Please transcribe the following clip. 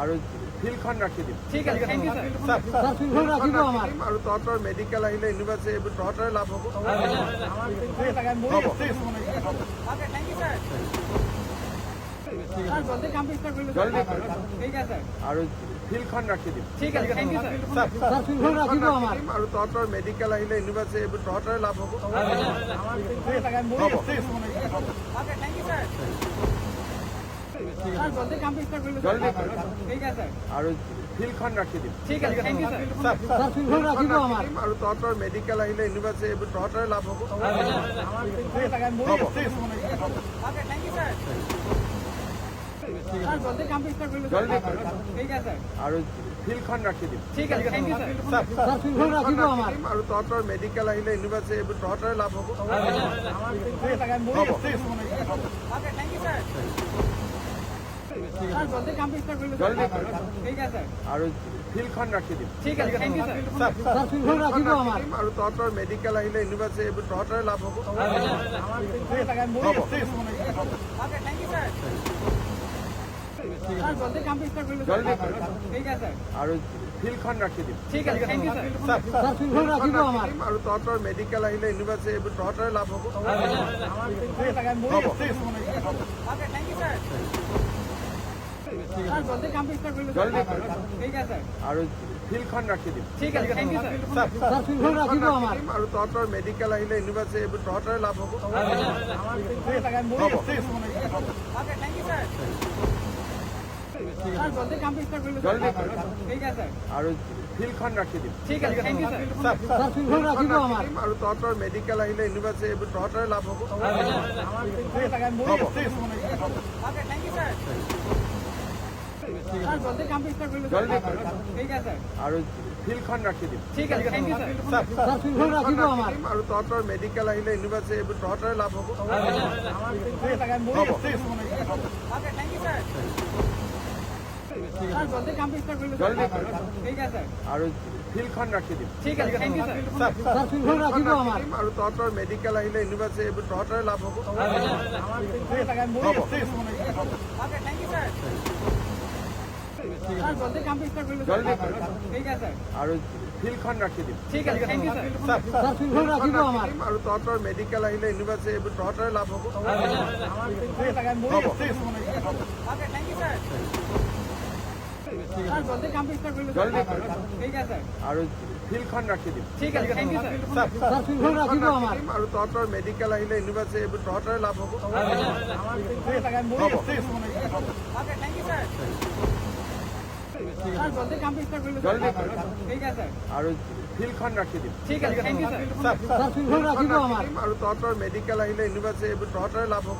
আৰু ফিল্ডখন ৰাখি দিম আৰু তহঁতৰ মেডিকেল আহিলে ইউনিভাৰ্চিটি এইবোৰ তহঁতৰে লাভ হ'ব। আৰু ফিল্ডখন ৰাখি দিম আৰু তহঁতৰ মেডিকেল আহিলে ইউনিভাৰ্চিটি এইবোৰ তহঁতৰে লাভ হ'ব। আৰু ফিল্ডখন ৰাখি দিম আৰু তহঁতৰ মেডিকেল আহিলে ইউনিভাৰ্চিটি এইবোৰ তহঁতৰে লাভ হ'ব। আৰু ফিল্ডখন ৰাখি দিম আৰু তহঁতৰ মেডিকেল আহিলে ইউনিভাৰ্চিটি এইবোৰ তহঁতৰে লাভ হ'ব। আৰু ফিল্ডখন ৰাখি দিম আৰু তহঁতৰ মেডিকেল আহিলে ইউনিভাৰ্চিটি এইবোৰ তহঁতৰে লাভ হ'ব। আৰু ফিল্ডখন ৰাখি দিম আৰু তহঁতৰ মেডিকেল আহিলে ইউনিভাৰ্চিটি এইবোৰ তহঁতৰে লাভ হ'ব। আৰু ফিল্ডখন ৰাখি দিম আৰু তহঁতৰ মেডিকেল আহিলে ইউনিভাৰ্চিটি এইবোৰ তহঁতৰে লাভ হ'ব। আৰু ফিল্ডখন ৰাখি দিম আৰু তহঁতৰ মেডিকেল আহিলে ইউনিভাৰ্চিটি এইবোৰ তহঁতৰে লাভ হ'ব। আৰু ফিল্ডখন ৰাখি দিম আৰু তহঁতৰ মেডিকেল আহিলে ইউনিভাৰ্চিটি এইবোৰ তহঁতৰে লাভ হ'ব। আৰু ফিল্ডখন ৰাখি দিম আৰু তহঁতৰ মেডিকেল আহিলে ইউনিভাৰ্চিটি এইবোৰ তহঁতৰে লাভ হ'ব। আৰু ফিল্ডখন ৰাখি দিম আৰু তহঁতৰ মেডিকেল আহিলে ইউনিভাৰ্চিটি এইবোৰ তহঁতৰে লাভ হ'ব। আৰু ফিল্ডখন ৰাখি দিম আৰু তহঁতৰ মেডিকেল আহিলে ইউনিভাৰ্চিটি এইবোৰ তহঁতৰে লাভ হ'ব। আৰু ফিল্ডখন ৰাখি দিম আৰু তহঁতৰ মেডিকেল আহিলে ইউনিভাৰ্চিটি এইবোৰ তহঁতৰে লাভ হ'ব।